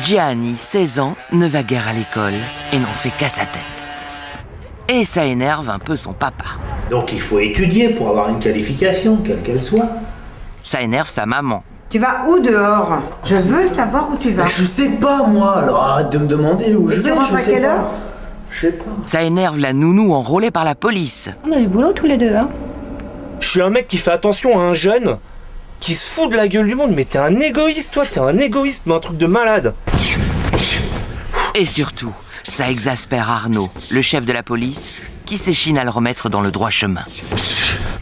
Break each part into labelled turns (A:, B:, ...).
A: Gianni, 16 ans, ne va guère à l'école et n'en fait qu'à sa tête. Et ça énerve un peu son papa.
B: Donc il faut étudier pour avoir une qualification, quelle qu'elle soit.
A: Ça énerve sa maman.
C: Tu vas où dehors? Je veux savoir où tu vas.
B: Je sais pas moi, alors arrête de me demander où je vais,
C: tu rentres
B: je
C: à
B: sais
C: quelle
B: pas.
C: heure?
B: Je sais pas.
A: Ça énerve la nounou enrôlée par la police.
D: On a du boulot tous les deux, hein.
E: Je suis un mec qui fait attention à un jeune qui se fout de la gueule du monde. Mais t'es un égoïste, toi, t'es un égoïste, mais un truc de malade.
A: Et surtout, ça exaspère Arnaud, le chef de la police, qui s'échine à le remettre dans le droit chemin.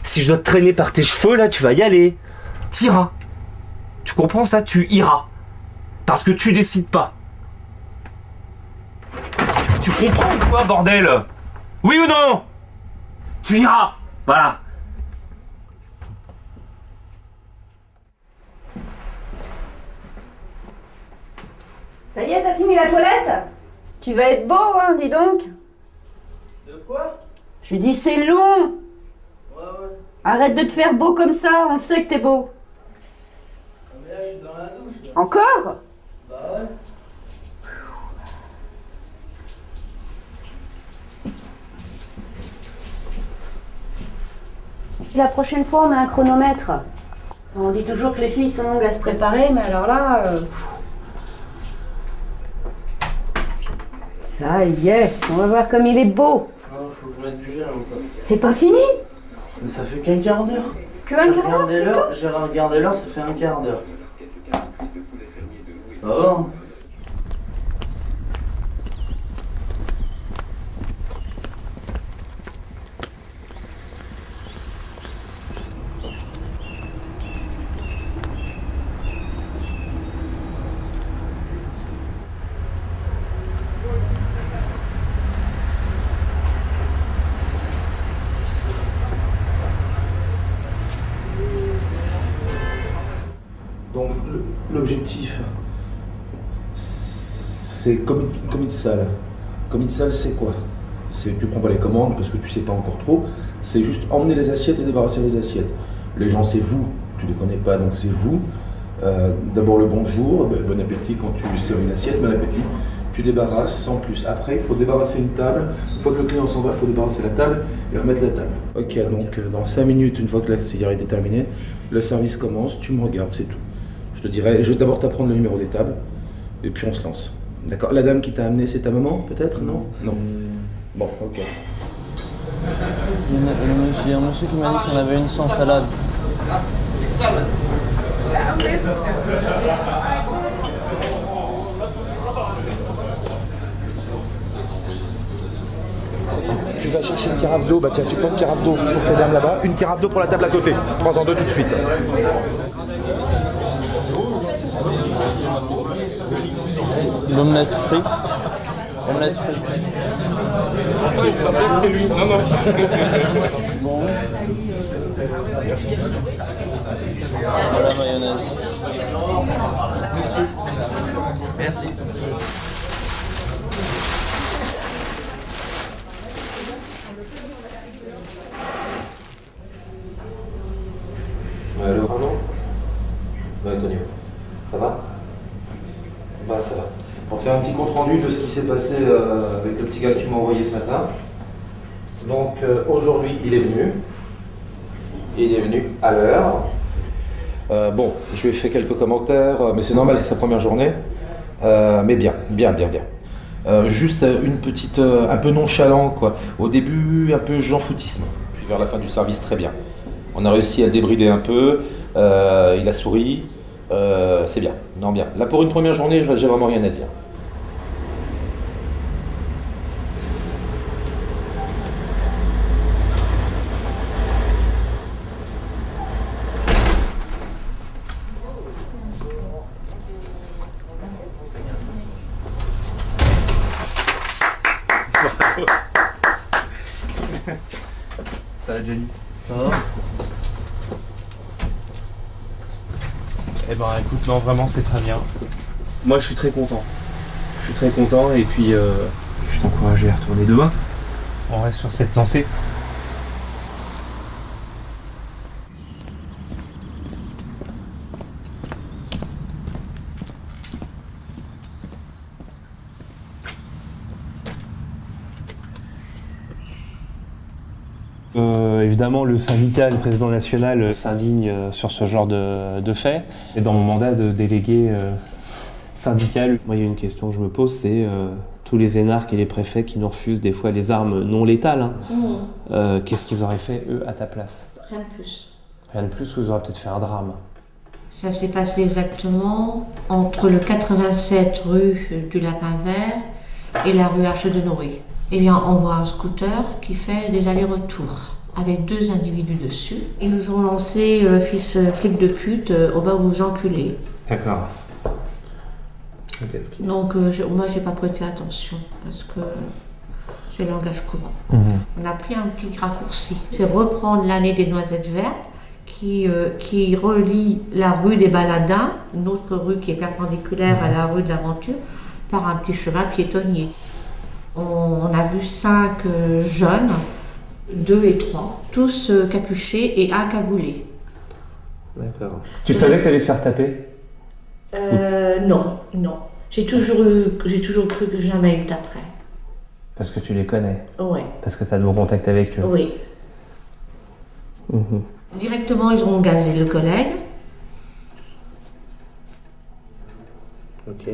E: Si je dois te traîner par tes cheveux, là, tu vas y aller. T'iras. Tu comprends ça? Tu iras. Parce que tu décides pas. Tu comprends ou quoi, bordel? Oui ou non? Tu iras. Voilà.
D: Ça y est, t'as fini la toilette? Tu vas être beau, hein, dis donc.
B: De quoi?
D: Je dis c'est long.
B: Ouais.
D: Arrête de te faire beau comme ça, on sait que t'es beau.
B: Mais là, je suis dans la douche. Là.
D: Encore?
B: Bah ouais.
D: La prochaine fois, on met un chronomètre. On dit toujours que les filles sont longues à se préparer, mais alors là... Ça y est, on va voir comme il est beau.
B: Non, faut que je mette du gel encore.
D: C'est pas fini?
B: Mais ça fait qu'un quart d'heure.
D: Que un quart d'heure, c'est tout?
B: J'ai regardé l'heure, ça fait un quart d'heure. Ça va, hein? Donc l'objectif, c'est commis de salle. Commis de salle, c'est quoi? Tu prends pas les commandes parce que tu sais pas encore trop. C'est juste emmener les assiettes et débarrasser les assiettes. Les gens, c'est vous. Tu les connais pas, donc c'est vous. D'abord le bonjour, bon appétit quand tu sers une assiette, bon appétit. Tu débarrasses sans plus. Après, il faut débarrasser une table. Une fois que le client s'en va, il faut débarrasser la table et remettre la table. Ok, donc dans 5 minutes, une fois que la cigarette est terminée, le service commence, tu me regardes, c'est tout. Je te dirai, je vais d'abord t'apprendre le numéro des tables, et puis on se lance. D'accord? La dame qui t'a amené, c'est ta maman, peut-être? Non? Non. Bon, ok.
F: Il y a un monsieur qui m'a dit qu'il y en avait une sans salade.
B: Tu vas chercher une carafe d'eau, bah tiens, tu prends une carafe d'eau pour ces dames là-bas, une carafe d'eau pour la table à côté. Prends-en deux tout de suite.
F: L'omelette frite. Omelette frite.
G: C'est lui. Non.
F: Bon. Voilà mayonnaise.
E: Merci.
B: Allô? Pardon? Ouais, Antonio. Ça va? Bah, ça va. On fait un petit compte rendu de ce qui s'est passé avec le petit gars que tu m'as envoyé ce matin. Donc, aujourd'hui, il est venu. Il est venu à l'heure. Bon, je lui ai fait quelques commentaires, mais c'est normal, c'est sa première journée. Mais bien. Juste une petite, un peu nonchalant, quoi. Au début, un peu jean-foutisme. Puis vers la fin du service, très bien. On a réussi à le débrider un peu. Il a souri. C'est bien. Non, bien. Là, pour une première journée, j'ai vraiment rien à dire.
E: Ça va, Jenny?
F: Ça va?
E: Eh ben écoute, non, vraiment c'est très bien. Moi je suis très content. Je suis très content et puis je t'encourage à y retourner demain. On reste sur cette lancée. Évidemment, le syndicat et le président national s'indignent sur ce genre de fait. Et dans mon mandat de délégué syndical, moi, il y a une question que je me pose, c'est tous les énarques et les préfets qui nous refusent des fois les armes non létales. Qu'est-ce qu'ils auraient fait, eux, à ta place?
G: Rien de plus.
E: Rien de plus, ou ils auraient peut-être fait un drame?
G: Ça s'est passé exactement entre le 87 rue du Lapin Vert et la rue Arche de Noé. Eh bien, on voit un scooter qui fait des allers-retours avec 2 individus dessus. Ils nous ont lancé fils flic de pute, on va vous enculer.
E: D'accord.
G: Donc, moi, j'ai pas prêté attention parce que c'est le langage courant. On a pris un petit raccourci. C'est reprendre l'allée des Noisettes Vertes qui relie la rue des Baladins, une autre rue qui est perpendiculaire à la rue de l'Aventure, par un petit chemin piétonnier. On a vu 5 jeunes, 2 et 3, tous capuchés et cagoulés.
E: D'accord. Tu savais que tu allais te faire taper?
G: Non. J'ai toujours cru que jamais ils me taperaient.
E: Parce que tu les connais?
G: Ouais.
E: Parce que tu as de bons contacts avec eux?
G: Oui. Directement, ils ont gazé le collègue.
E: Ok.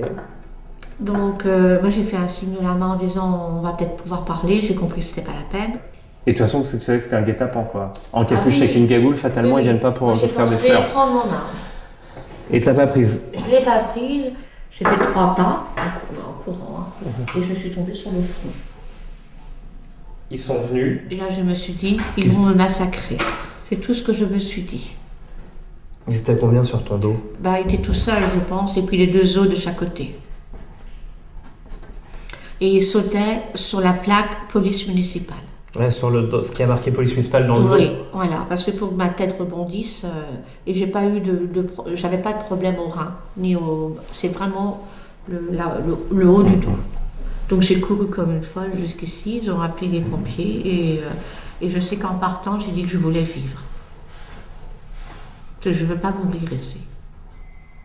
G: Donc, moi, j'ai fait un signe de la main en disant on va peut-être pouvoir parler. J'ai compris que c'était pas la peine.
E: Et de toute façon, tu savais que c'était un guet-apens, quoi. En capuche avec une gagoule, fatalement,
G: Oui,
E: ils viennent pas pour
G: moi,
E: faire des
G: j'ai
E: fleurs.
G: pensé prendre mon arme.
E: Et tu l'as pas prise?
G: Je ne l'ai pas prise. J'ai fait 3 pas en courant et je suis tombée sur le front.
E: Ils sont venus.
G: Et là, je me suis dit ils vont me massacrer. C'est tout ce que je me suis dit.
E: Ils étaient combien sur ton dos?
G: Bah, il était tout seul, je pense, et puis les 2 autres de chaque côté. Et il sautait sur la plaque police municipale.
E: Ouais, sur le dos, ce qui a marqué police municipale dans le dos.
G: Oui, voilà, parce que pour que ma tête rebondisse, et j'ai pas eu j'avais pas de problème au rein, ni au, c'est vraiment le haut du dos. Donc j'ai couru comme une folle jusqu'ici, ils ont appelé les pompiers, et je sais qu'en partant, j'ai dit que je voulais vivre. Que je veux pas mourir ici,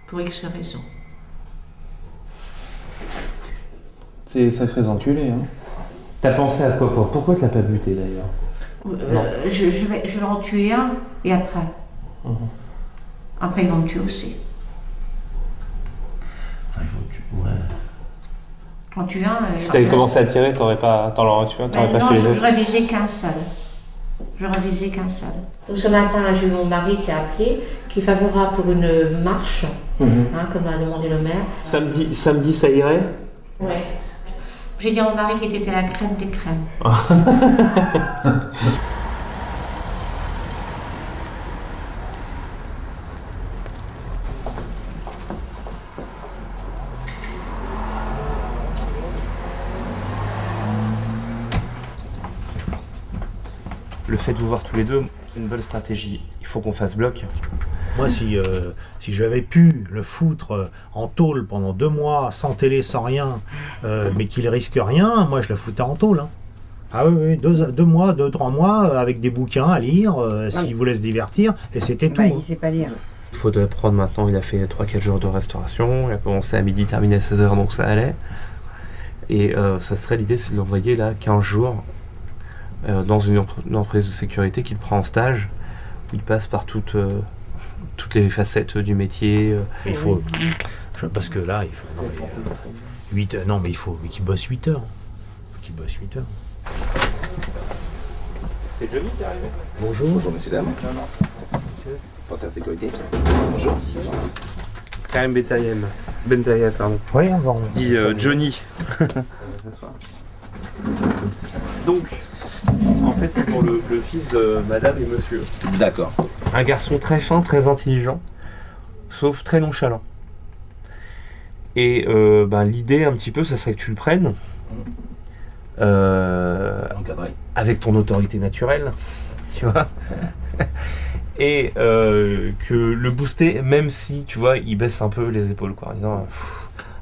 G: pour X raisons.
E: C'est sacrés enculés, hein. T'as pensé à quoi? Pourquoi tu l'as pas buté d'ailleurs?
G: Je vais en tuer un, et après. Après, ils vont me tuer aussi. En tuer un.
E: Si t'avais commencé à tirer, t'en l'aurais tué, t'aurais pas fait les autres.
G: J'aurais visé qu'un seul. Donc ce matin, j'ai eu mon mari qui a appelé, qui est favorable pour une marche, comme a demandé le maire.
E: Samedi, ça irait?
G: Ouais. J'ai dit à mon mari qu'il était la crème des crèmes.
E: Le fait de vous voir tous les deux, c'est une bonne stratégie. Il faut qu'on fasse bloc.
H: Moi, si j'avais pu le foutre en tôle pendant 2 mois, sans télé, sans rien, mais qu'il risque rien, moi je le foutais en tôle. Hein. Ah oui, 2 mois, 3 mois, avec des bouquins à lire, s'il voulait se divertir, et c'était tout.
C: Il sait pas lire.
E: Il faut de prendre maintenant, il a fait 3-4 jours de restauration, il a commencé à midi, terminé à 16h, donc ça allait. Et ça serait l'idée, c'est de l'envoyer là 15 jours dans une entreprise de sécurité qu'il prend en stage, où il passe par toutes les facettes du métier.
H: Il faut, parce que là, il faut 8 heures. Non, mais il faut qu'il bosse 8 heures. Qu'il bosse 8 heures.
E: C'est Johnny qui est arrivé.
H: Bonjour.
I: Bonjour, monsieur, dame. Porteur de sécurité. Bonjour.
E: Karim Bentayem, pardon.
H: Oui, avant.
E: Dit Johnny. Donc, en fait, c'est pour le fils de madame et monsieur.
I: D'accord.
E: Un garçon très fin, très intelligent, sauf très nonchalant. Et l'idée, un petit peu, ça serait que tu le prennes,
I: Encadré.
E: avec ton autorité naturelle, tu vois. Et que le booster, même si, tu vois, il baisse un peu les épaules, quoi, en disant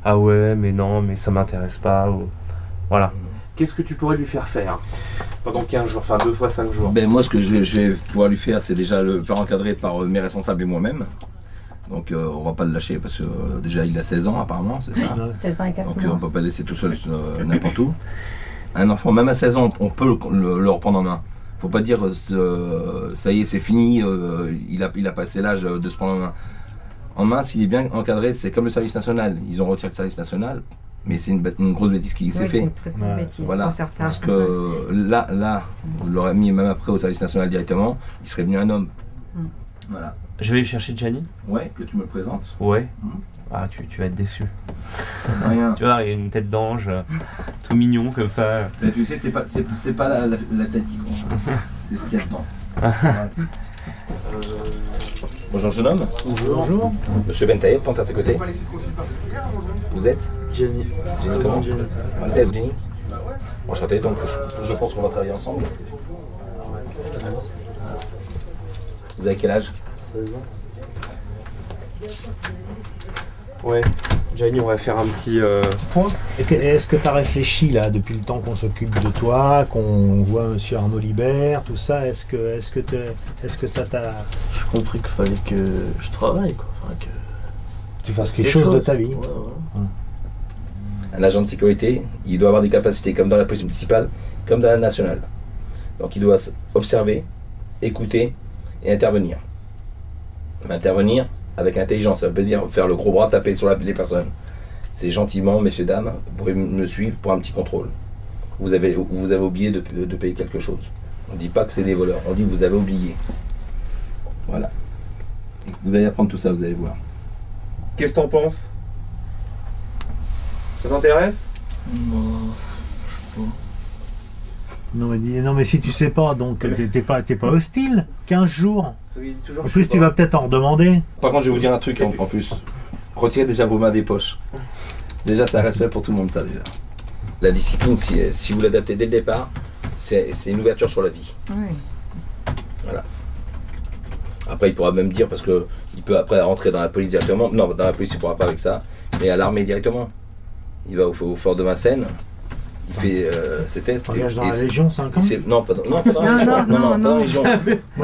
E: ah ouais, mais non, mais ça m'intéresse pas. Ou... Voilà. Qu'est-ce que tu pourrais lui faire faire pendant 15 jours, enfin 2 fois 5 jours?
I: Ben moi, ce que je vais pouvoir lui faire, c'est déjà le faire encadrer par mes responsables et moi-même. Donc on va pas le lâcher parce que déjà il a 16 ans apparemment, c'est ça.
D: 16 ans et 4
I: Donc
D: mois.
I: on peut pas le laisser tout seul n'importe où. Un enfant, même à 16 ans, on peut le reprendre en main. Faut pas dire ça y est, c'est fini, il a passé l'âge de se prendre en main. En main, s'il est bien encadré, c'est comme le service national. Ils ont retiré le service national, mais c'est une grosse bêtise qui s'est
C: Oui, c'est
I: fait.
C: une très grosse bêtise
I: Voilà,
C: pour certains.
I: parce que là, on l'aurait mis même après au service national directement, il serait devenu un homme. Voilà.
E: Je vais aller chercher Gianni.
I: Ouais, que tu me le présentes.
E: Ouais. Ah, tu vas être déçu.
I: Rien.
E: Tu vois, il a une tête d'ange, tout mignon comme ça.
I: Mais tu sais, c'est pas la tête qui compte, c'est ce qu'il y a dedans. Bonjour jeune homme.
H: Bonjour.
I: Monsieur Bentaïr, plante à ses côtés. Vous êtes
F: Jenny.
I: Jenny comment
F: Jenny.
I: Malaise, Jenny. Enchanté, donc je pense qu'on va travailler ensemble. Vous avez quel âge?
F: 16 ans.
E: Ouais. Gianni, on va faire un petit point.
H: Est-ce que tu as réfléchi là depuis le temps qu'on s'occupe de toi, qu'on voit Monsieur Arnaud Libert, tout ça, est-ce que ça t'a...
F: J'ai compris qu'il fallait que je travaille, quoi. Enfin, que
H: Tu fasses quelque chose de ta vie.
F: Ouais, ouais.
I: Un agent de sécurité, il doit avoir des capacités comme dans la police municipale, comme dans la nationale. Donc il doit observer, écouter et intervenir. Mais intervenir avec intelligence, ça veut dire faire le gros bras, taper sur les personnes. C'est gentiment, messieurs, dames, vous pourrez me suivre pour un petit contrôle. Vous avez oublié de payer quelque chose. On ne dit pas que c'est des voleurs, on dit que vous avez oublié. Voilà. Et vous allez apprendre tout ça, vous allez voir.
E: Qu'est-ce que t'en penses? Ça t'intéresse?
H: Non mais si tu sais pas, donc t'es pas hostile. 15 jours. En plus tu vas peut-être en redemander.
I: Par contre, je vais vous dire un truc en plus. Retirez déjà vos mains des poches. Déjà, c'est un respect pour tout le monde, ça, déjà. La discipline, si vous l'adaptez dès le départ, c'est une ouverture sur la vie.
C: Oui.
I: Voilà. Après, il pourra même dire, parce qu'il peut après rentrer dans la police directement. Non, dans la police, il ne pourra pas avec ça. Mais à l'armée directement. Il va au fort de Vincennes. Il fait ses tests.
H: Engage dans la Légion 5 ans.
I: Non, pas dans la Légion. Non, pas dans la Légion.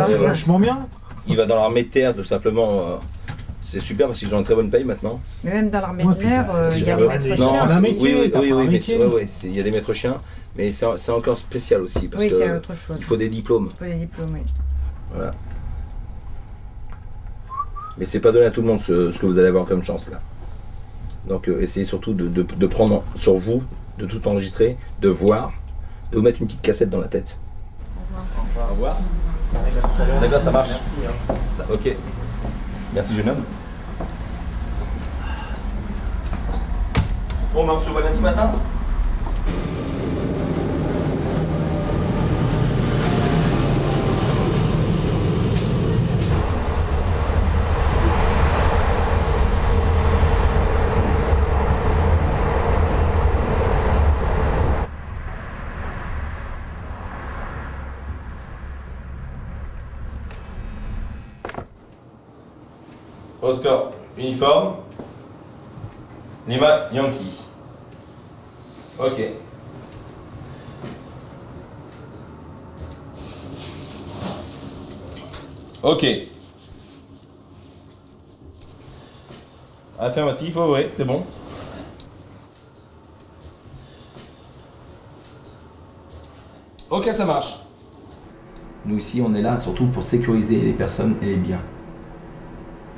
H: C'est vachement bien.
I: Il va dans l'armée de terre, tout simplement. C'est super parce qu'ils ont une très bonne paye maintenant.
C: Mais même dans l'armée
H: Ouais,
C: de
H: puis
C: l'air,
H: ça-
C: il y a
H: ça
C: des
H: veut
C: maîtres
H: dire-
C: chiens.
H: Non,
C: aussi.
H: un métier, t'as pas un
I: mais
H: métier.
I: il y a des maîtres chiens, mais c'est encore spécial aussi parce
C: Oui, c'est
I: que
C: autre chose.
I: il faut des diplômes.
C: Il faut des diplômes, oui.
I: Voilà. Mais c'est pas donné à tout le monde ce que vous allez avoir comme chance là. Donc essayez surtout de prendre sur vous, de tout enregistrer, de voir, de vous mettre une petite cassette dans la tête. Au revoir. D'accord, ça marche. Merci. Ok. Merci jeune homme. Bon, on se voit lundi matin. Oscar, uniforme. Lima, Yankee. Ok. Ok. Affirmatif, oh ouais, c'est bon. Ok, ça marche. Nous ici, on est là surtout pour sécuriser les personnes et les biens.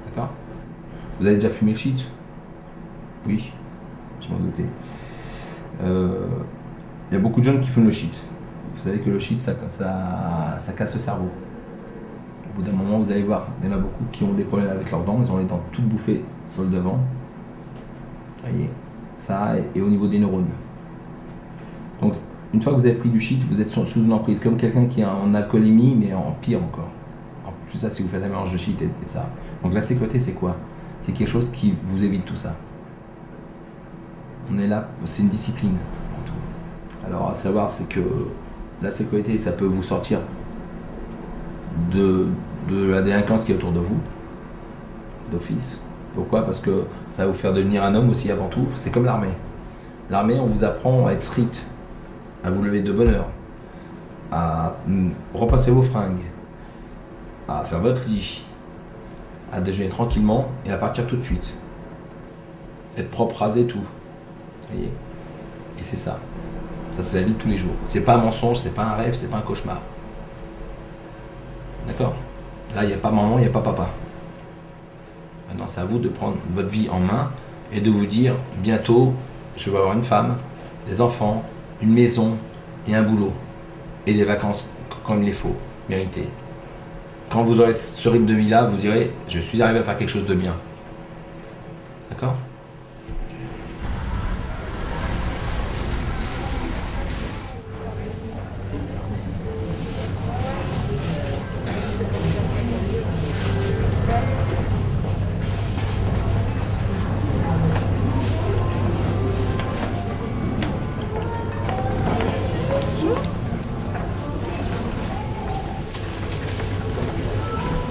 I: D'accord? Vous avez déjà fumé le shit? Oui, je m'en doutais. Il y a beaucoup de jeunes qui fument le shit. Vous savez que le shit, ça casse le cerveau. Au bout d'un moment, vous allez voir, il y en a beaucoup qui ont des problèmes avec leurs dents, ils ont les dents toutes bouffées sur le devant. Vous voyez, ça, et au niveau des neurones. Donc, une fois que vous avez pris du shit, vous êtes sous une emprise, comme quelqu'un qui est en alcoolémie, mais en pire encore. En plus, ça, si vous faites un mélange de shit et ça. Donc, la sécurité, c'est quoi? C'est quelque chose qui vous évite tout ça. On est là, c'est une discipline. Alors, à savoir, c'est que la sécurité, ça peut vous sortir de la délinquance qui est autour de vous, d'office. Pourquoi? Parce que ça va vous faire devenir un homme aussi avant tout. C'est comme l'armée. L'armée, on vous apprend à être strict, à vous lever de bonne heure, à repasser vos fringues, à faire votre lit, à déjeuner tranquillement et à partir tout de suite. Être propre, raser, tout. Vous voyez? Et c'est ça. Ça, c'est la vie de tous les jours. C'est pas un mensonge, c'est pas un rêve, c'est pas un cauchemar. D'accord? Là, il n'y a pas maman, il n'y a pas papa. Maintenant, c'est à vous de prendre votre vie en main et de vous dire, bientôt, je vais avoir une femme, des enfants, une maison et un boulot. Et des vacances comme il les faut, méritées. Quand vous aurez ce rythme de vie-là, vous direz, je suis arrivé à faire quelque chose de bien. D'accord?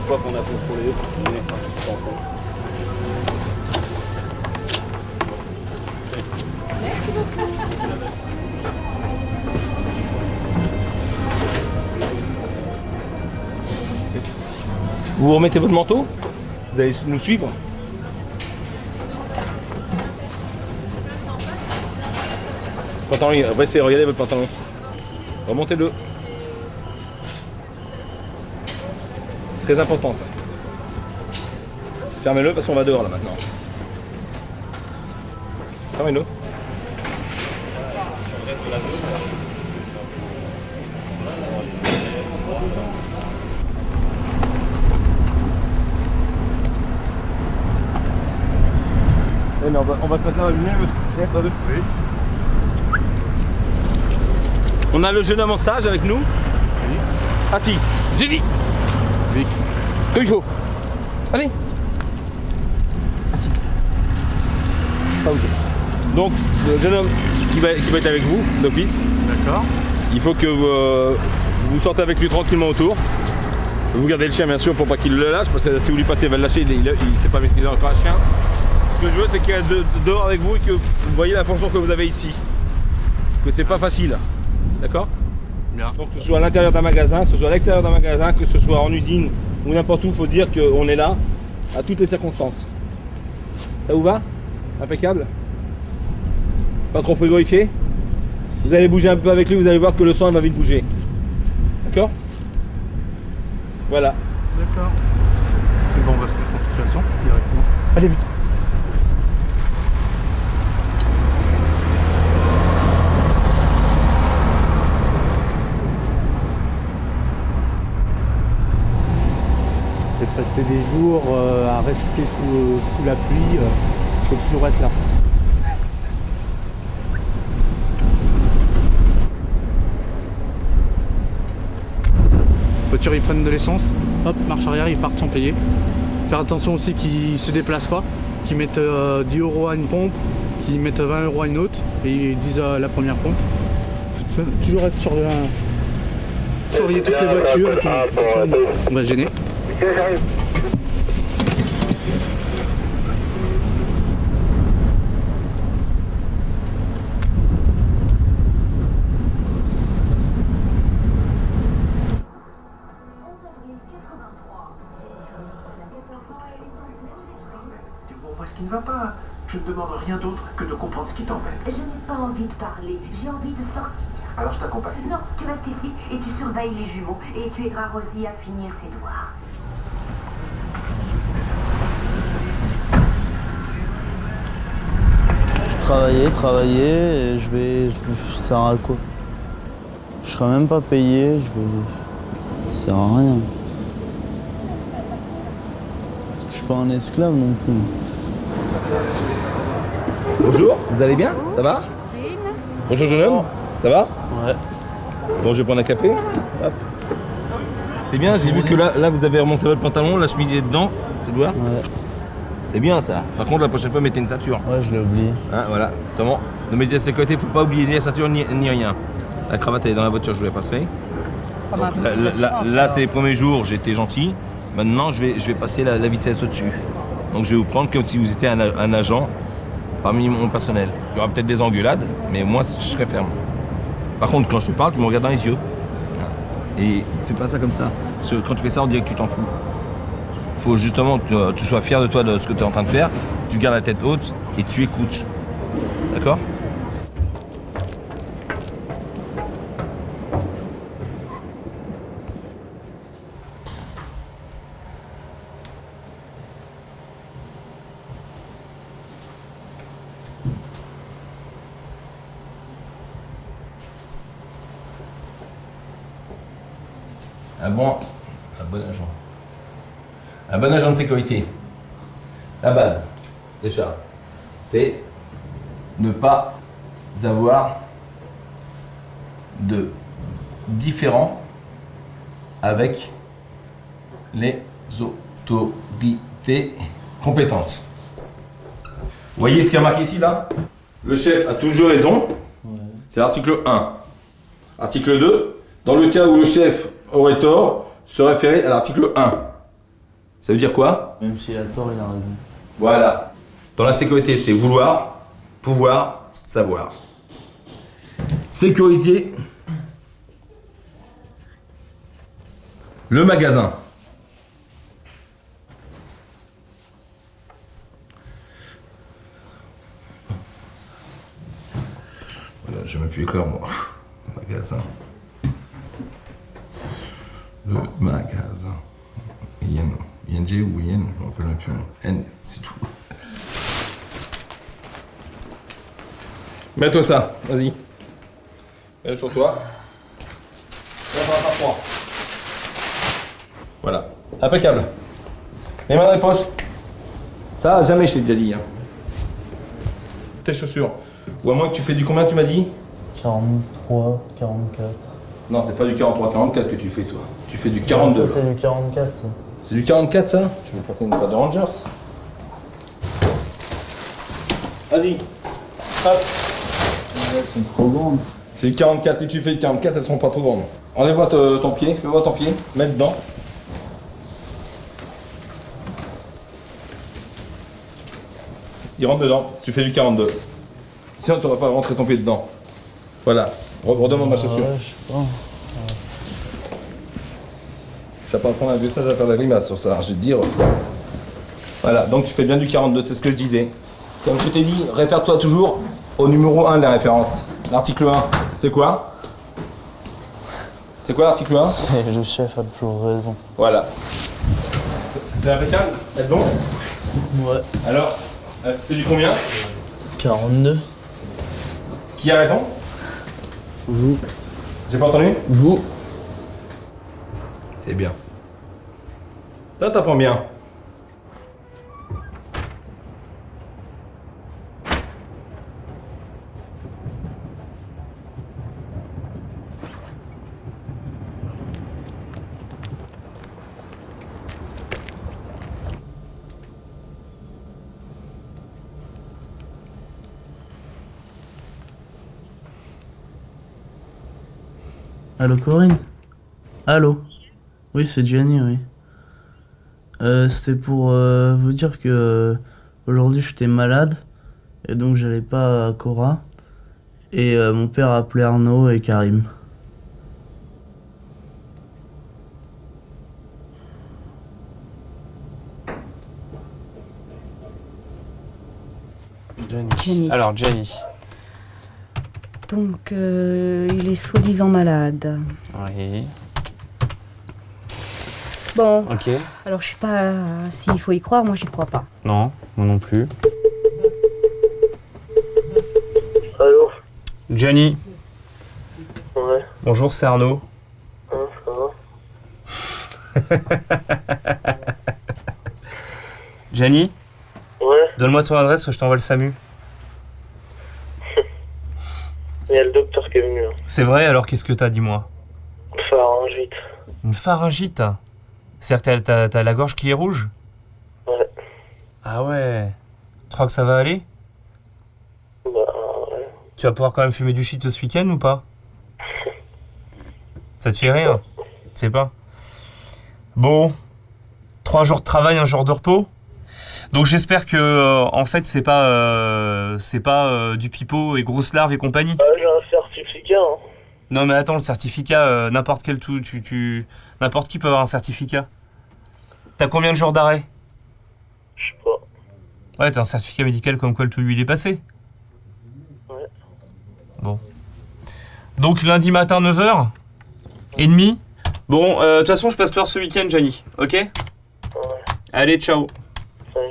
J: Qu'on a contrôlé,
I: Vous remettez votre manteau, vous allez nous suivre. Pantalon, après regardez votre pantalon. Remontez-le. Très important ça. Fermez-le parce qu'on va dehors là maintenant. Fermez-le. Mais on va se mettre là à lumière parce que c'est On a le jeune homme en stage avec nous. Oui. Ah si, j'ai dit. Oui. Comme il faut. Allez. Ah si. Pas bouger. Donc le jeune homme qui va être avec vous, d'office. D'accord. Il faut que vous sortez avec lui tranquillement autour. Vous gardez le chien bien sûr pour pas qu'il le lâche, parce que si vous lui passez, il va le lâcher, il sait pas maîtriser encore un chien. Ce que je veux, c'est qu'il reste dehors avec vous et que vous voyez la fonction que vous avez ici. Que c'est pas facile. D'accord? Bien. Donc que ce soit à l'intérieur d'un magasin, que ce soit à l'extérieur d'un magasin, que ce soit en usine ou n'importe où, il faut dire qu'on est là à toutes les circonstances. Ça vous va? Impeccable? Pas trop frigorifié? Vous allez bouger un peu avec lui, vous allez voir que le sang va vite bouger. D'accord? Voilà.
J: D'accord. C'est bon, on va se mettre en situation directement.
I: Allez vite.
J: Et passer des jours à rester sous la pluie, il faut toujours être là. Voiture, ils prennent de l'essence, hop, marche arrière, ils partent sans payer. Faire attention aussi qu'ils ne se déplacent pas, qu'ils mettent 10 € à une pompe, qu'ils mettent 20 € à une autre, et ils disent à la première pompe. Faut toujours être surveiller toutes les voitures et tout. On va se gêner.
K: Dis-moi ce qui ne va pas. Je ne demande rien d'autre que de comprendre ce qui t'embête.
L: Je n'ai pas envie de parler, j'ai envie de sortir.
K: Alors je t'accompagne.
L: Non, tu restes ici et tu surveilles les jumeaux et tu aideras Rosie à finir ses devoirs.
F: Travailler, et je vais ça sert à quoi? Je serai même pas payé, ça sert à rien. Je suis pas un esclave non plus.
I: Bonjour, vous allez bien? Ça va? Bonjour jeune homme, ça va?
F: Ouais.
I: Bon, je vais prendre un café. Hop. C'est bien, j'ai vu que là vous avez remonté votre pantalon, la chemise est dedans, tu dois?
F: Ouais.
I: C'est bien ça. Par contre la prochaine fois mettez une ceinture.
F: Ouais, je l'ai oublié.
I: Hein, voilà, seulement Nos médias de sécurité, il ne faut pas oublier ni la ceinture ni rien. La cravate elle est dans la voiture, je vous la passerai. Là, c'est les premiers jours, j'ai été gentil. Maintenant, je vais passer la vitesse au-dessus. Donc je vais vous prendre comme si vous étiez un agent parmi mon personnel. Il y aura peut-être des engueulades, mais moi, je serai ferme. Par contre, quand je te parle, tu me regardes dans les yeux. Et fais pas ça comme ça. Parce que quand tu fais ça, on dirait que tu t'en fous. Il faut justement que tu sois fier de toi, de ce que tu es en train de faire. Tu gardes la tête haute et tu écoutes. D'accord ? Un bon agent de sécurité. La base, déjà, c'est ne pas avoir de différend avec les autorités compétentes. Vous voyez ce qui est marqué ici, là ? Le chef a toujours raison. C'est l'article 1. Article 2. Dans le cas où le chef aurait tort, se référer à l'article 1. Ça veut dire quoi ?
F: Même s'il a tort, il a raison.
I: Voilà. Dans la sécurité, c'est vouloir, pouvoir, savoir. Sécuriser le magasin. Voilà, je m'appuie clair moi. Magasin. Le magasin. ING ou IN, je m'en rappelle même plus. N, c'est tout. Mets-toi ça, vas-y. Mets-le sur toi. On va pas froid. Voilà, impeccable. Les mains dans les poches. Ça, jamais je t'ai déjà dit. Hein. Tes chaussures. Ou à moins que tu fais du combien, tu m'as dit ?
F: 43, 44.
I: Non, c'est pas du 43-44 que tu fais, toi. Tu fais du 42.
F: Ça, c'est du 44, ça.
I: C'est du 44, ça ? Je vais passer une paire de Rangers. Vas-y. Hop.
F: Elles sont trop grandes.
I: C'est du 44. Si tu fais du 44, elles seront pas trop grandes. Enlève-moi ton pied. Fais-moi ton pied. Mets dedans. Il rentre dedans. Tu fais du 42. Sinon, tu n'aurais pas rentré ton pied dedans. Voilà. Redemande ma chaussure.
F: Ouais, je sais pas.
I: Tu vas pas prendre un message à faire la grimace sur ça, je vais te dire. Voilà, donc tu fais bien du 42, c'est ce que je disais. Comme je t'ai dit, réfère-toi toujours au numéro 1 de la référence. L'article 1, c'est quoi ? C'est quoi l'article 1 ?
F: C'est le chef a toujours raison.
I: Voilà. C'est impeccable ? C'est bon ?
F: Ouais.
I: Alors, c'est du combien ?
F: 42.
I: Qui a raison ?
F: Vous.
I: J'ai pas entendu ?
F: Vous.
I: C'est bien. Toi, t'apprends bien.
F: Allô Corinne ? Allô ? Oui, c'est Gianni, oui. C'était pour vous dire que aujourd'hui j'étais malade et donc j'allais pas à Cora. Et mon père a appelé Arnaud et Karim.
D: Gianni.
E: Alors, Gianni.
D: Donc, il est soi-disant malade.
E: Oui.
D: Bon,
E: Ok.
D: alors je sais pas s'il faut y croire, moi j'y crois pas.
E: Non, moi non plus.
F: Allô ?
E: Gianni.
F: Ouais.
E: Bonjour, c'est Arnaud.
F: Ça va ?
E: Gianni,
F: Ouais.
E: donne-moi ton adresse ou je t'envoie le SAMU.
F: Il y a le docteur qui est venu.
E: C'est vrai, alors qu'est-ce que t'as, dis-moi ?
F: Pharyngite.
E: Une pharyngite ? C'est-à-dire que t'as la gorge qui est rouge ?
F: Ouais.
E: Ah ouais. Tu crois que ça va aller ?
F: Bah ouais.
E: Tu vas pouvoir quand même fumer du shit ce week-end ou pas? Ça te fait rire? Je sais pas. Bon, 3 jours de travail, 1 jour de repos. Donc j'espère que en fait c'est pas du pipeau et grosses larves et compagnie.
M: J'ai un certificat. Hein.
E: Non mais attends, le certificat, n'importe quel n'importe qui peut avoir un certificat. T'as combien de jours d'arrêt?
M: Je sais pas.
E: Ouais, t'as un certificat médical comme quoi le tout lui il est passé.
M: Ouais.
E: Bon. Donc lundi matin 9h30. Bon, de toute façon je passe te voir ce week-end, Gianni, ok?
M: Ouais.
E: Allez, ciao.
M: Salut.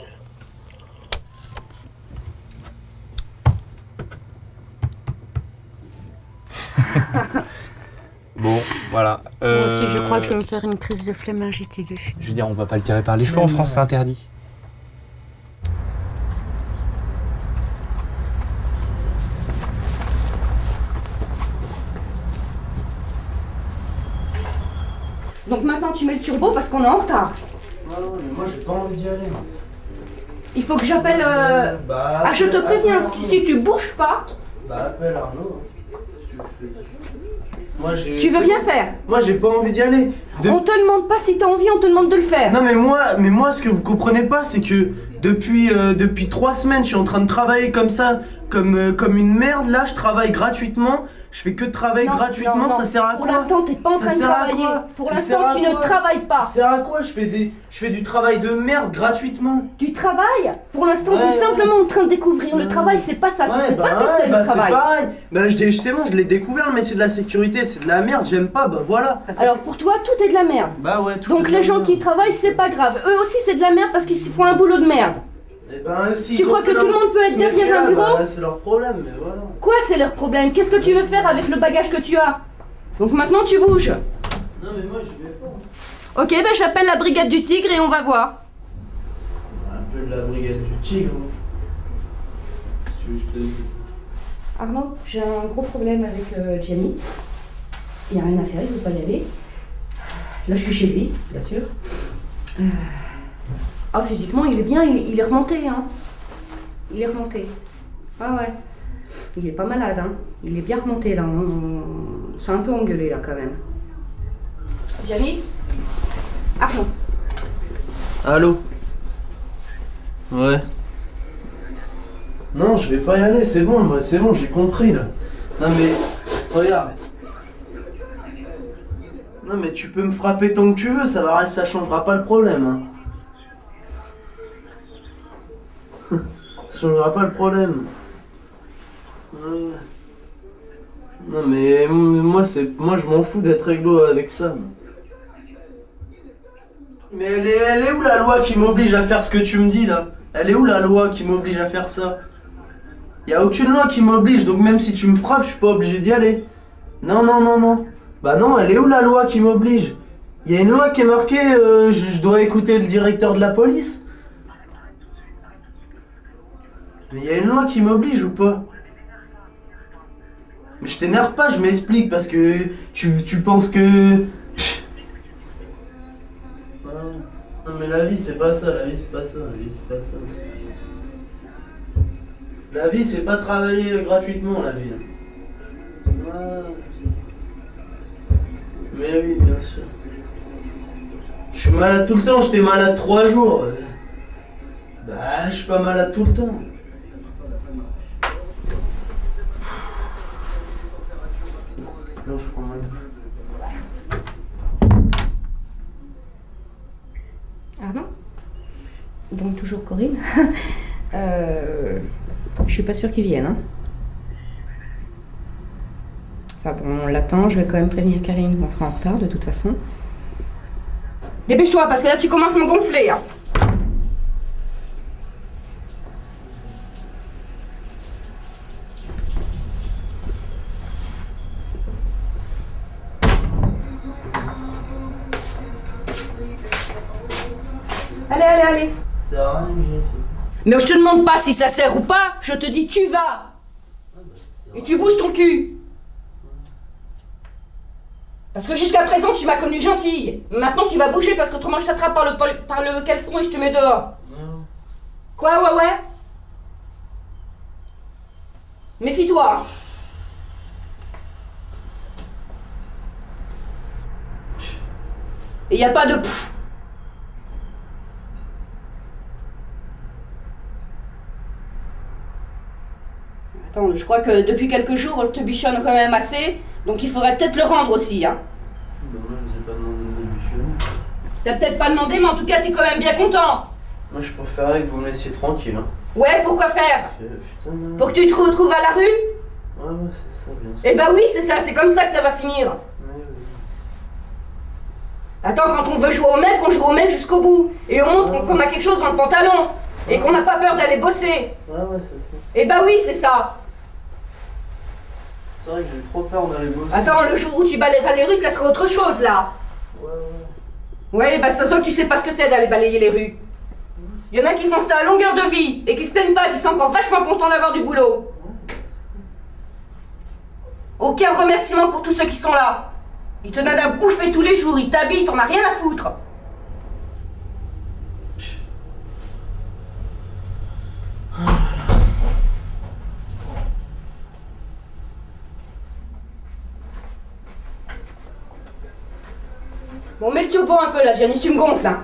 E: Bon, voilà.
D: Moi aussi, je crois que je vais me faire une crise de flémingite aiguë.
E: Je veux dire, on va pas le tirer par les cheveux en France, c'est interdit.
N: Donc maintenant tu mets le turbo parce qu'on est en retard.
F: Non, mais moi j'ai pas envie d'y aller.
N: Il faut que j'appelle... Ah, je te préviens, si tu bouges pas...
F: Bah appelle Arnaud. Moi,
N: Tu veux rien faire?
F: Moi j'ai pas envie d'y aller.
N: On te demande pas si t'as envie, on te demande de le faire.
F: Non mais moi ce que vous comprenez pas c'est que depuis 3 semaines je suis en train de travailler comme ça, comme une merde là, je travaille gratuitement. Je fais que de travailler gratuitement, ça sert à quoi?
N: Pour l'instant, t'es pas en train de travailler. Pour l'instant, tu ne travailles pas.
F: Ça sert à quoi? Je fais du travail de merde gratuitement.
N: Du travail? Pour l'instant, t'es simplement en train de découvrir. Le travail, c'est pas ça. Tu sais pas ce que c'est le travail.
F: C'est pareil. Bah, justement, je l'ai découvert le métier de la sécurité. C'est de la merde, j'aime pas, bah voilà.
N: Alors pour toi, tout est de la merde.
F: Bah ouais, tout
N: Donc les gens qui travaillent, c'est pas grave. Eux aussi, c'est de la merde parce qu'ils font un boulot de merde.
F: Eh ben, si
N: tu crois que tout le monde peut être derrière un bureau?
F: Bah, c'est leur problème, mais voilà.
N: Quoi, c'est leur problème? Qu'est-ce que tu veux faire avec le bagage que tu as? Donc maintenant, tu bouges.
F: Non, mais moi, je vais pas.
N: Ok, ben j'appelle la brigade du tigre et on va voir.
F: Un peu de la brigade du tigre. Si tu veux, je te dis.
N: Arnaud, j'ai un gros problème avec Gianni. Il n'y a rien à faire, il ne veut pas y aller. Là, je suis chez lui, bien sûr. Ah, physiquement, il est bien, il est remonté, hein. Il est remonté. Ah ouais. Il est pas malade, hein. Il est bien remonté, là. On s'est un peu engueulé, là, quand même. Gianni? Argent.
F: Allô? Ouais. Non, je vais pas y aller, c'est bon, j'ai compris, là. Non, mais, regarde. Non, mais tu peux me frapper tant que tu veux, ça changera pas le problème, hein. Ça changera pas le problème. Non mais moi je m'en fous d'être réglo avec ça. Mais elle est où la loi qui m'oblige à faire ce que tu me dis là? Elle est où la loi qui m'oblige à faire ça? Y a aucune loi qui m'oblige, donc même si tu me frappes, je suis pas obligé d'y aller. Non. Bah non, elle est où la loi qui m'oblige? Y a une loi qui est marquée, je dois écouter le directeur de la police. Mais y a une loi qui m'oblige ou pas? Mais je t'énerve pas, je m'explique parce que tu penses que... Non mais la vie c'est pas ça, la vie c'est pas ça. La vie c'est pas travailler gratuitement, la vie. Mais oui, bien sûr. Je suis malade tout le temps, j'étais malade 3 jours. Bah je suis pas malade tout le temps. Non, je prends ma douche.
N: Arnaud? Donc toujours Corinne. Je suis pas sûre qu'il vienne. Hein. Enfin bon, on l'attend, je vais quand même prévenir Karim qu'on sera en retard de toute façon. Dépêche-toi parce que là tu commences à me gonfler. Hein. Allez.
F: Ça sert à rien,
N: Mais je te demande pas si ça sert ou pas, je te dis tu vas. Et tu bouges ton cul. Parce que jusqu'à présent tu m'as connue gentille. Maintenant tu vas bouger parce qu'autrement je t'attrape par le caleçon et je te mets dehors.
F: Non.
N: Quoi, ouais? Méfie-toi. Hein. Et y a pas de pfff. Attends, je crois que depuis quelques jours, elle te bichonne quand même assez, donc il faudrait peut-être le rendre aussi, hein.
F: Bah, moi, je vous ai pas demandé de débutionner.
N: T'as peut-être pas demandé, mais en tout cas, t'es quand même bien content.
F: Moi, je préférais que vous me laissiez tranquille, hein.
N: Ouais, pourquoi faire?
F: Putain, non.
N: Pour que tu te retrouves à la rue?
F: Ouais, c'est ça, bien sûr.
N: Eh bah oui, c'est ça, c'est comme ça que ça va finir.
F: Mais oui.
N: Attends, quand on veut jouer au mec, on joue au mec jusqu'au bout. Et on montre qu'on a quelque chose dans le pantalon. Et qu'on n'a pas peur d'aller bosser.
F: Ouais, c'est ça.
N: Eh bah oui, c'est ça.
F: C'est vrai que j'ai trop peur d'aller bosser.
N: Attends, le jour où tu balayeras les rues, ça sera autre chose, là. Ouais, bah ça se voit que tu sais pas ce que c'est d'aller balayer les rues. Il y en a qui font ça à longueur de vie et qui se plaignent pas, qui sont encore vachement contents d'avoir du boulot. Aucun remerciement pour tous ceux qui sont là. Ils te donnent à bouffer tous les jours, ils t'habitent, t'en as rien à foutre. Bon, mets le turbo un peu là, Gianni, tu me gonfles, hein.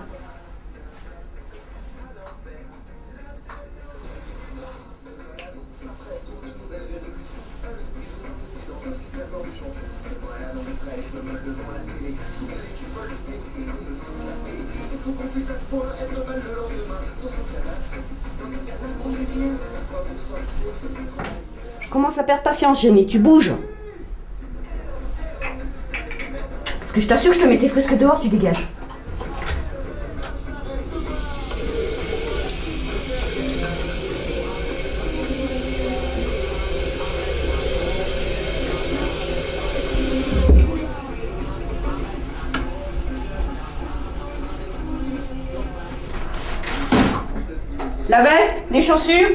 N: Je commence à perdre patience, Gianni, tu bouges. Parce que je t'assure, je te mets tes fresques dehors, tu dégages. La veste, les chaussures.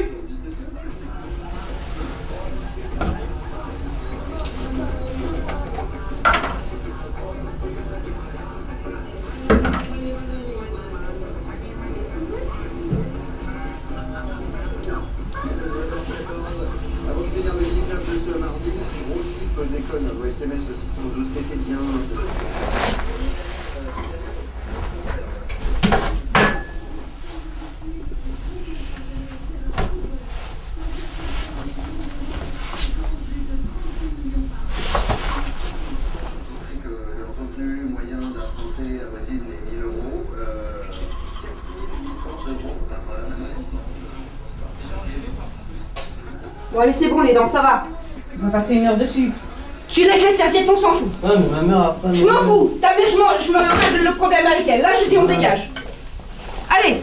N: Bon allez, c'est bon, les dents, ça va. On va passer 1 heure dessus. Tu laisses les serviettes, on s'en fout.
F: Ouais, mais ma mère après...
N: Je m'en fous. Ta mère, je me règle le problème avec elle. Là, je dis on dégage. Allez.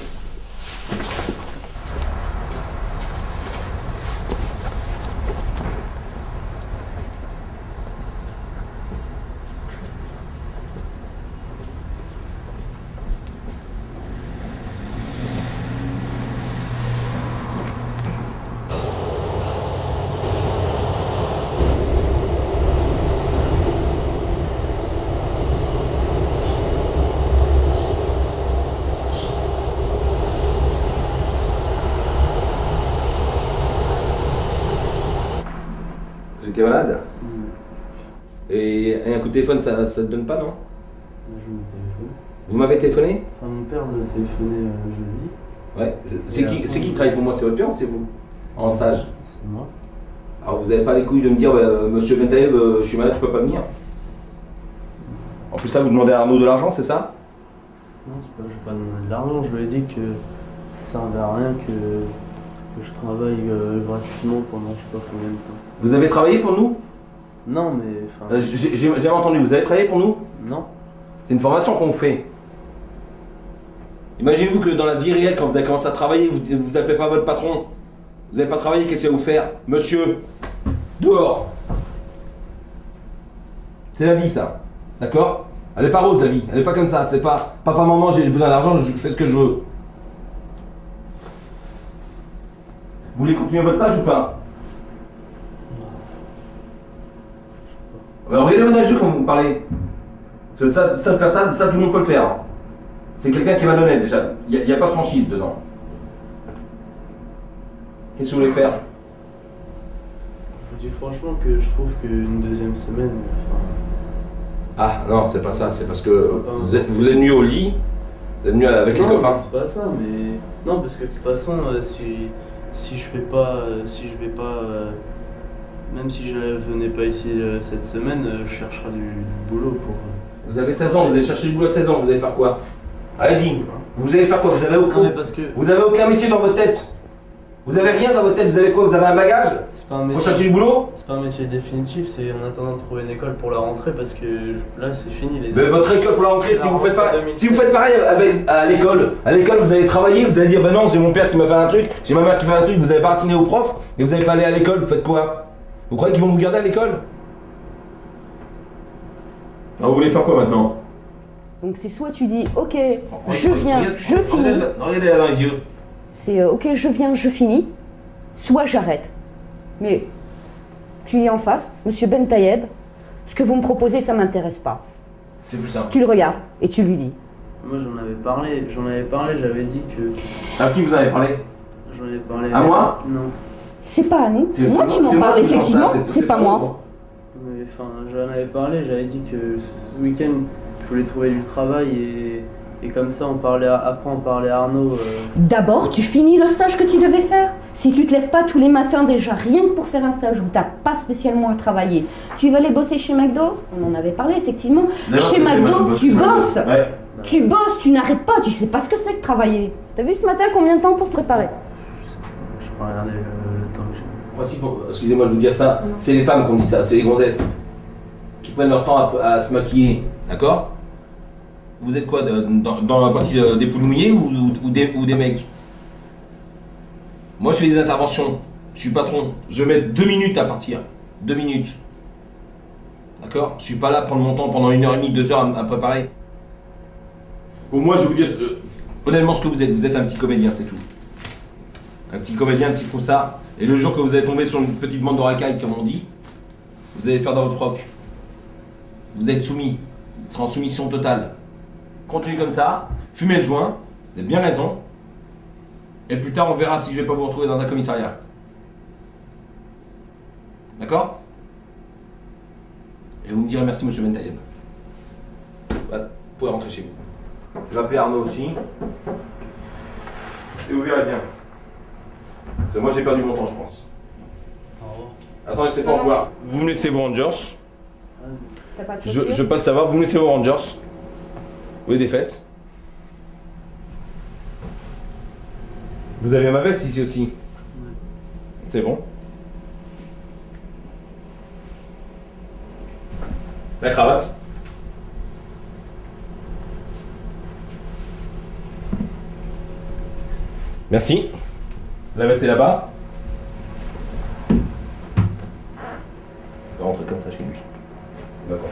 I: T'es malade? Et un coup de téléphone, ça se donne pas, non?
F: Je me téléphone.
I: Vous m'avez téléphoné?
F: Enfin, mon père m'a téléphoné jeudi.
I: Ouais. C'est qui travaille pour moi? C'est votre père ou c'est vous? En stage?
F: C'est moi.
I: Alors vous avez pas les couilles de me dire, monsieur Bentaïeb, je suis malade, je peux pas venir? En plus ça, vous demandez à Arnaud de l'argent, c'est ça?
F: Non, c'est pas, je vais pas demander de l'argent. Je lui ai dit que ça servait à rien que je travaille gratuitement pendant je sais pas combien de temps.
I: Vous avez travaillé pour nous?
F: Non, mais... enfin...
I: J'ai entendu, vous avez travaillé pour nous?
F: Non.
I: C'est une formation qu'on fait. Imaginez-vous que dans la vie réelle, quand vous avez commencé à travailler, vous appelez pas votre patron. Vous n'avez pas travaillé, qu'est-ce qu'il va vous faire? Monsieur, dehors. C'est la vie, ça. D'accord? Elle est pas rose, la vie. Elle est pas comme ça. C'est pas papa, maman, j'ai besoin d'argent, je fais ce que je veux. Vous voulez continuer votre stage ou pas? Alors, regardez votre yeux quand vous me parlez. Parce que ça, tout le monde peut le faire. Hein. C'est quelqu'un qui est malhonnête déjà. Il n'y a pas de franchise dedans. Qu'est-ce que vous voulez faire?
F: Je vous dis franchement que je trouve qu'une deuxième semaine, enfin,
I: Ah non, c'est pas ça, c'est parce que vous êtes venu au lit, vous êtes venu avec les copains.
F: C'est pas ça, mais non, parce que de toute façon, si je vais pas, même si je venais pas ici cette semaine, je chercherai du boulot pour.
I: Vous avez 16 ans, vous allez chercher du boulot à 16 ans, vous allez faire quoi? Allez-y, vous allez faire quoi? Vous avez aucun, vous avez aucun métier dans votre tête. Vous avez rien dans votre tête, vous avez quoi? Vous avez un bagage?
F: C'est pas un métier.
I: Pour chercher du boulot?
F: C'est pas un métier définitif, c'est en attendant de trouver une école pour la rentrée parce que là c'est fini les.
I: Mais votre école pour la rentrée, si vous faites pareil à l'école, vous allez travailler, vous allez dire bah non, j'ai mon père qui m'a fait un truc, j'ai ma mère qui fait un truc, vous allez pas ratiner au prof et vous allez pas aller à l'école, vous faites quoi? Vous croyez qu'ils vont vous garder à l'école? Alors vous voulez faire quoi maintenant?
N: Donc c'est soit tu dis ok, je viens, je finis.
I: Regardez là dans les yeux.
N: C'est ok, je viens, je finis. Soit j'arrête. Mais tu es en face, monsieur Ben Tayeb, ce que vous me proposez, ça m'intéresse pas.
I: C'est plus simple.
N: Tu le regardes et tu lui dis.
F: Moi j'en avais parlé, j'avais dit que.
I: À qui vous en avez parlé?
F: J'en avais parlé.
I: À moi?
F: Non.
N: C'est pas à nous. Moi tu m'en parles, effectivement, c'est pas moi.
F: Mais enfin, j'en avais parlé, j'avais dit que ce week-end, je voulais trouver du travail et comme ça, après on parlait à Arnaud.
N: D'abord, tu finis le stage que tu devais faire. Si tu te lèves pas tous les matins déjà, rien que pour faire un stage où t'as pas spécialement à travailler, tu vas aller bosser chez McDo? On en avait parlé, effectivement. Chez McDo, tu bosses.
I: Ouais.
N: Tu bosses, tu n'arrêtes pas, tu sais pas ce que c'est que travailler. T'as vu ce matin combien de temps pour te préparer?
F: Je peux regarder le temps que j'ai.
I: Excusez-moi de vous dire ça, c'est les femmes qui ont dit ça, c'est les gonzesses qui prennent leur temps à se maquiller, d'accord? Vous êtes quoi, dans la partie des poules mouillées ou des mecs? Moi je fais des interventions, je suis patron, je mets 2 minutes à partir, 2 minutes. D'accord? Je suis pas là à prendre mon temps pendant 1h30, 2 heures à me préparer. Pour moi je vais vous dire honnêtement ce que vous êtes un petit comédien, c'est tout. Un petit comédien, un petit froussard. Et le jour que vous allez tomber sur une petite bande de racailles, comme on dit, vous allez faire dans votre froc. Vous êtes soumis, vous serez en soumission totale. Continuez comme ça, fumez le joint, vous avez bien raison. Et plus tard, on verra si je vais pas vous retrouver dans un commissariat. D'accord? Et vous me direz merci, monsieur Ben Tayeb. Voilà, vous pouvez rentrer chez vous. Je vais appeler Arnaud aussi. Et vous verrez bien. Parce que moi, j'ai perdu mon temps, je pense. Attendez, c'est pas au revoir. Vous me laissez vos Rangers.
N: T'as pas de
I: Je
N: chaussures?
I: veux pas le savoir, vous me laissez vos Rangers. Vous voulez des fêtes? Vous avez ma veste ici aussi. C'est bon. La cravate. Merci. La veste est là-bas. On va rentrer comme ça chez lui. D'accord.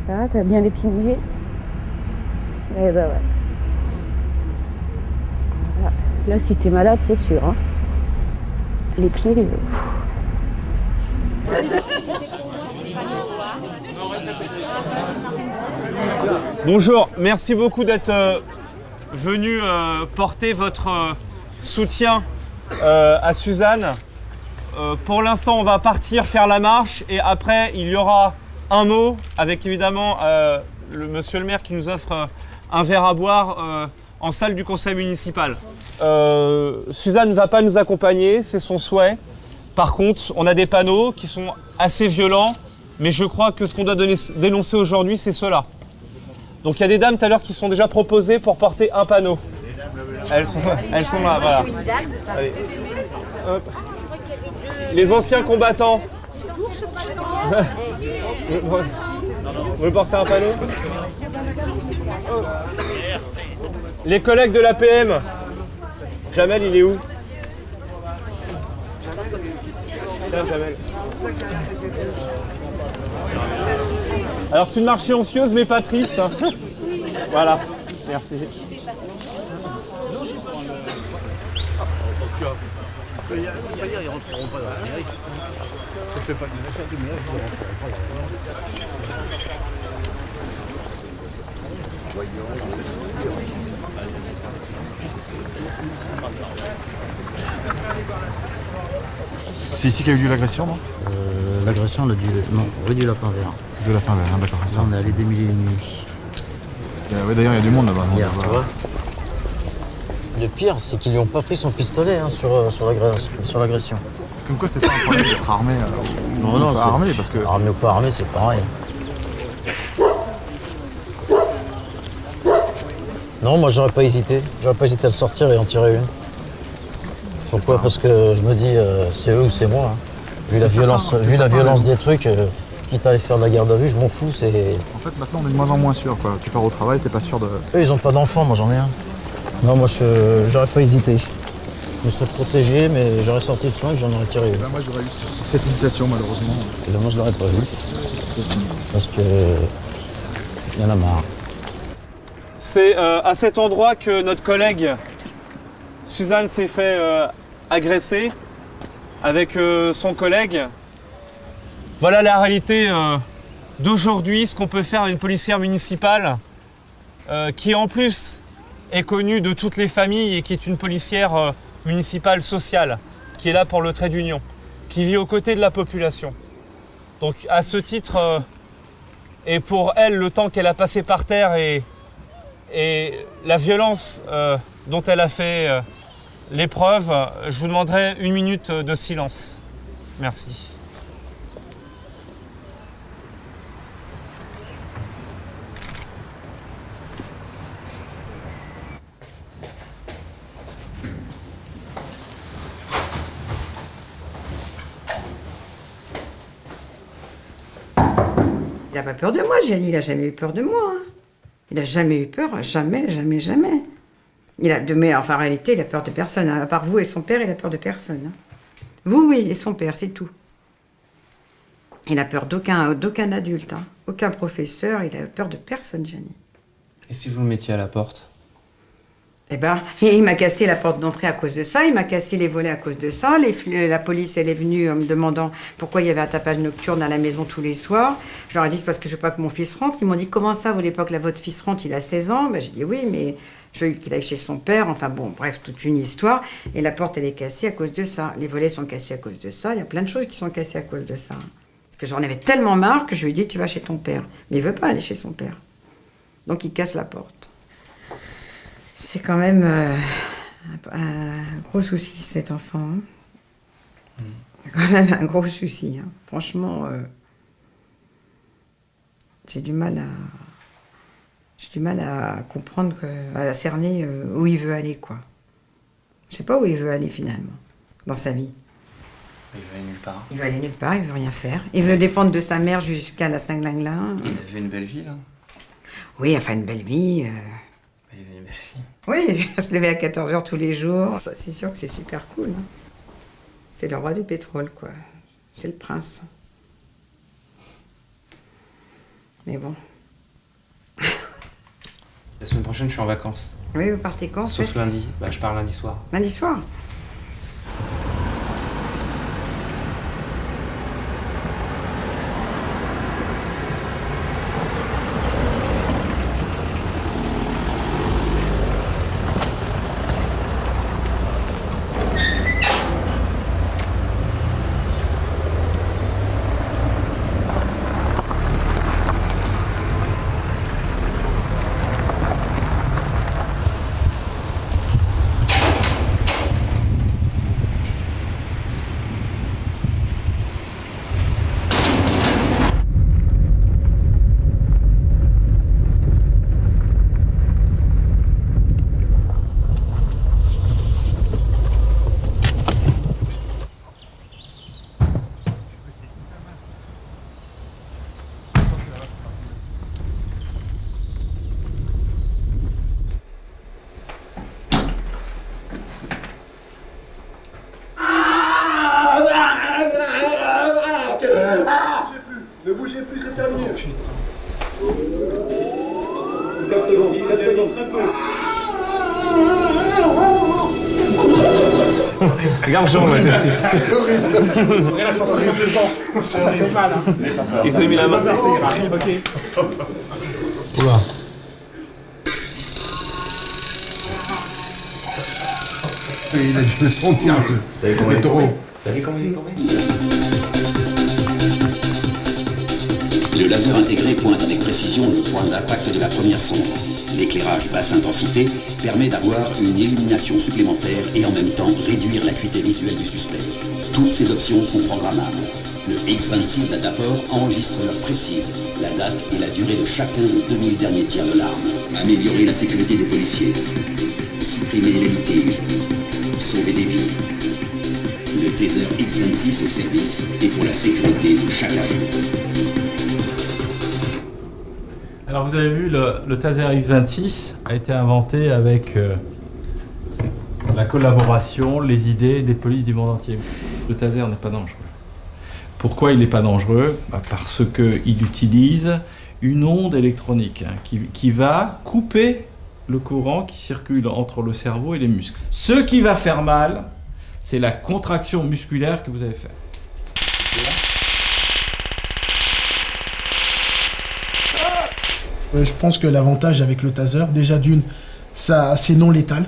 N: Ah, t'as bien les pieds mouillés? Eh ben ouais. Voilà. Là, si t'es malade, c'est sûr. Hein. Les pieds, les...
O: Bonjour, merci beaucoup d'être venu porter votre soutien à Suzanne. Pour l'instant, on va partir faire la marche et après, il y aura un mot avec évidemment le monsieur le maire qui nous offre un verre à boire en salle du conseil municipal. Suzanne ne va pas nous accompagner, c'est son souhait. Par contre, on a des panneaux qui sont assez violents, mais je crois que ce qu'on doit dénoncer aujourd'hui, c'est cela. Donc il y a des dames tout à l'heure qui sont déjà proposées pour porter un panneau. Elles sont là, voilà. Allez. Hop. Les anciens combattants. Vous voulez porter un panneau? Les collègues de l'APM. Jamel, il est où? Tiens, Jamel. Alors c'est une marche silencieuse mais pas triste. Hein. Voilà, merci.
P: Ils rentreront pas dans la mairie. Ça fait pas de machin, mais là, ils rentreront pas dans la mairie.
Q: C'est ici qu'il y a eu l'agression, non
R: L'agression, elle a dû... Non, rue du Lapin Vert.
Q: De Lapin Vert, hein, d'accord.
R: Là, on est allé des milliers et demi.
Q: Ouais, d'ailleurs, il y a du monde là-bas.
R: Le pire, c'est qu'ils lui ont pas pris son pistolet hein, sur l'agression.
Q: Comme quoi, c'est pas un problème d'être armé
R: non,
Q: pas armé, parce que...
R: Armé ou pas armé, c'est pareil. Non, moi, j'aurais pas hésité. J'aurais pas hésité à le sortir et en tirer une. Pourquoi? Parce que je me dis, c'est eux ou c'est moi. Hein. Vu la violence des trucs, quitte à aller faire de la garde à vue, je m'en fous.
Q: En fait, maintenant, on est de moins en moins sûr. Quoi. Tu pars au travail, t'es pas sûr de...
R: Eux, ils ont pas d'enfants, moi j'en ai un. Non, moi, j'aurais pas hésité. Je me serais protégé, mais j'aurais sorti le soin et j'en aurais tiré une.
Q: Moi, j'aurais eu cette hésitation, malheureusement.
R: Et ben, moi, je l'aurais pas eu. Parce que... il y en a marre.
O: C'est à cet endroit que notre collègue Suzanne s'est fait agresser avec son collègue. Voilà la réalité d'aujourd'hui, ce qu'on peut faire à une policière municipale qui en plus est connue de toutes les familles et qui est une policière municipale sociale, qui est là pour le trait d'union, qui vit aux côtés de la population. Donc à ce titre, et pour elle, le temps qu'elle a passé par terre et la violence dont elle a fait l'épreuve, je vous demanderai 1 minute de silence. Merci.
C: Il n'a pas peur de moi, Gianni, il n'a jamais eu peur de moi. Hein. Il n'a jamais eu peur, jamais, jamais, jamais. Mais enfin, en réalité, il a peur de personne. Hein. À part vous et son père, il a peur de personne. Hein. Vous, oui, et son père, c'est tout. Il a peur d'aucun adulte, hein. Aucun professeur, il a peur de personne, Gianni.
E: Et si vous le mettiez à la porte?
C: Eh ben, il m'a cassé la porte d'entrée à cause de ça, il m'a cassé les volets à cause de ça. La police, elle est venue en me demandant pourquoi il y avait un tapage nocturne à la maison tous les soirs. Je leur ai dit, c'est parce que je veux pas que mon fils rentre. Ils m'ont dit, comment ça, vous voulez pas que votre fils rentre, il a 16 ans? Ben, j'ai dit, oui, mais je veux qu'il aille chez son père. Enfin bon, bref, toute une histoire. Et la porte, elle est cassée à cause de ça. Les volets sont cassés à cause de ça. Il y a plein de choses qui sont cassées à cause de ça. Parce que j'en avais tellement marre que je lui ai dit, tu vas chez ton père. Mais il veut pas aller chez son père. Donc il casse la porte. C'est quand même un gros souci, cet enfant. Hein. C'est quand même un gros souci. Hein. Franchement, j'ai du mal à comprendre, à cerner où il veut aller, quoi. Je sais pas où il veut aller, finalement, dans sa vie.
E: Il veut aller nulle part.
C: Il veut aller nulle part, il veut rien faire. Il veut dépendre de sa mère jusqu'à la Saint-Glingla.
E: Il avait une belle vie, là.
C: Oui, enfin, une belle vie.
E: Il avait une belle vie.
C: Oui, se lever à 14h tous les jours, ça, c'est sûr que c'est super cool. Hein. C'est le roi du pétrole, quoi. C'est le prince. Mais bon.
E: La semaine prochaine, je suis en vacances.
C: Oui, vous partez quand?
E: Sauf lundi. Bah, je pars lundi soir.
C: Lundi soir?
S: plus, c'est terminé.
O: 4 secondes, 4 secondes. Très peu. Regarde Jean, ouais.
S: C'est horrible.
O: Regarde la sensation de vent. Ça fait mal, hein. Il s'est mis la main. Ok.
R: Oula.
S: Il a dû le sentir. Le taureau.
I: T'as vu comment il est tombé?
T: Le laser intégré pointe avec précision le point d'impact de la première sonde. L'éclairage basse intensité permet d'avoir une illumination supplémentaire et en même temps réduire l'acuité visuelle du suspect. Toutes ces options sont programmables. Le X26 Dataport enregistre l'heure précise, la date et la durée de chacun des 2000 derniers tiers de l'arme. Améliorer la sécurité des policiers. Supprimer les litiges. Sauver des vies. Le taser X26 au service et pour la sécurité de chaque agent.
U: Alors vous avez vu, le taser X26 a été inventé avec la collaboration, les idées des polices du monde entier. Le taser n'est pas dangereux. Pourquoi il n'est pas dangereux? Parce qu'il utilise une onde électronique qui va couper le courant qui circule entre le cerveau et les muscles. Ce qui va faire mal, c'est la contraction musculaire que vous avez faite.
V: Je pense que l'avantage avec le taser, déjà d'une, c'est non létal,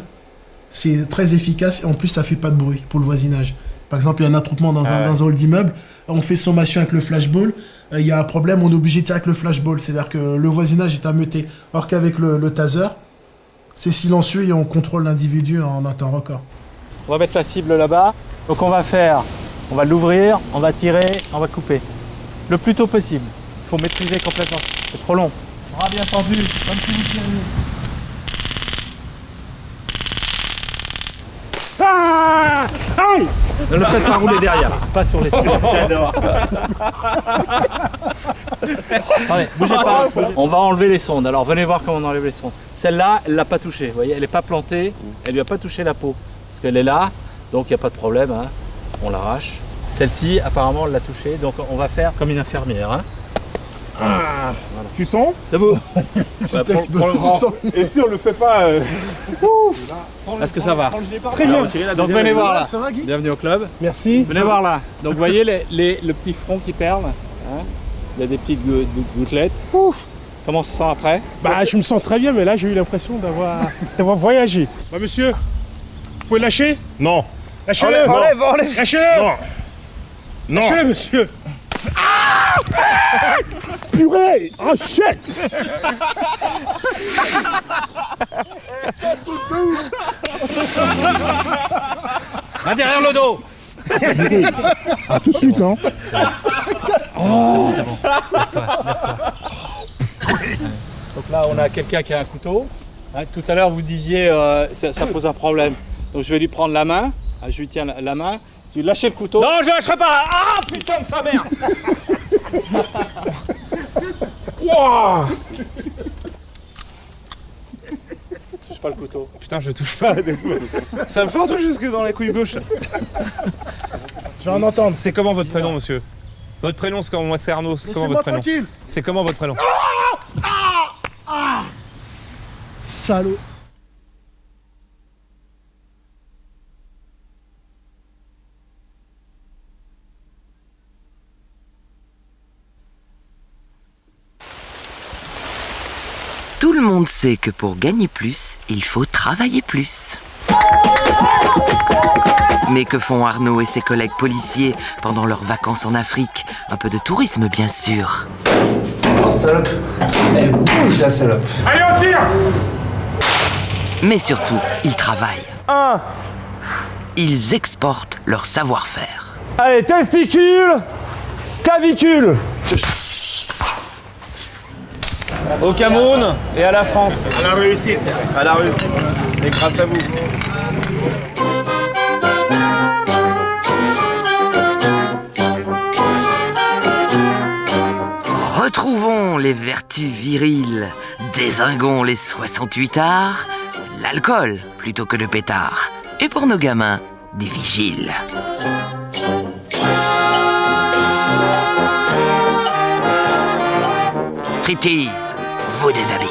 V: c'est très efficace et en plus ça fait pas de bruit pour le voisinage. Par exemple, il y a un attroupement dans un hall d'immeuble, on fait sommation avec le flashball, il y a un problème, on est obligé de tirer avec le flashball, c'est-à-dire que le voisinage est ameuté. Or qu'avec le taser, c'est silencieux et on contrôle l'individu en un temps record.
U: On va mettre la cible là-bas, donc on va l'ouvrir, on va tirer, on va couper. Le plus tôt possible, il faut maîtriser complètement, c'est trop long. Bras bien tendu, comme si vous tiriez.
O: Ah! Aïe!
U: Ne le faites pas rouler derrière, pas sur les skis.
O: J'adore.
U: Attendez, bougez pas. On va enlever les sondes. Alors venez voir comment on enlève les sondes. Celle-là, elle l'a pas touchée. Vous voyez, elle n'est pas plantée. Elle lui a pas touché la peau. Parce qu'elle est là, donc il n'y a pas de problème. Hein. On l'arrache. Celle-ci, apparemment, elle l'a touchée. Donc on va faire comme une infirmière. Hein.
O: Ah, voilà. Tu sens?
U: Debout.
O: Ouais, pour le grand. Et si on le fait pas.
U: Est-ce que ça va?
O: Très bien.
U: Donc venez voir là.
V: Ça va, Guy?
U: Bienvenue au club.
O: Merci.
U: Venez voir là. Donc vous voyez le petit front qui perle. Hein, il y a des petites gouttelettes.
O: Ouf.
U: Comment on se sent après?
O: Bah je me sens très bien, mais là j'ai eu l'impression d'avoir voyagé. Bah monsieur, vous pouvez lâcher? Non. Lâchez-le.
U: Enlève.
O: Lâchez-le. Non. Lâchez-le monsieur. Ah! Purée! Oh shit!
V: Ça saute de ouf.
U: Main derrière le dos.
O: Ah, tout de suite, hein?
U: Oh. C'est bon. Lève-toi. Donc là, on a quelqu'un qui a un couteau. Hein, tout à l'heure, vous disiez ça pose un problème. Donc je vais lui prendre la main. Je lui tiens la main. Tu lâches le couteau.
O: Non, je lâcherai pas! Ah, putain de sa mère! Wow!
U: Touche pas le couteau.
O: Putain, je touche pas. Ça me fait un truc jusque dans la couille gauche. Je vais en entendre. C'est comment votre prénom, monsieur? Votre prénom, c'est comment? Moi, c'est Arnaud. C'est comment votre prénom? Tranquille. C'est comment votre prénom?
V: Salaud.
A: Tout le monde sait que pour gagner plus, il faut travailler plus. Mais que font Arnaud et ses collègues policiers pendant leurs vacances en Afrique? Un peu de tourisme, bien sûr.
W: Oh, salope. Elle bouge, la salope.
O: Allez, on tire!
A: Mais surtout, ils travaillent.
O: 1.
A: Ils exportent leur savoir-faire.
O: Allez, testicules, clavicule. Au Cameroun et à la France.
S: À la réussite.
O: À la réussite. Et grâce à vous.
A: Retrouvons les vertus viriles, dézinguons les 68 arts, l'alcool plutôt que le pétard. Et pour nos gamins, des vigiles. striptease vous déshabille.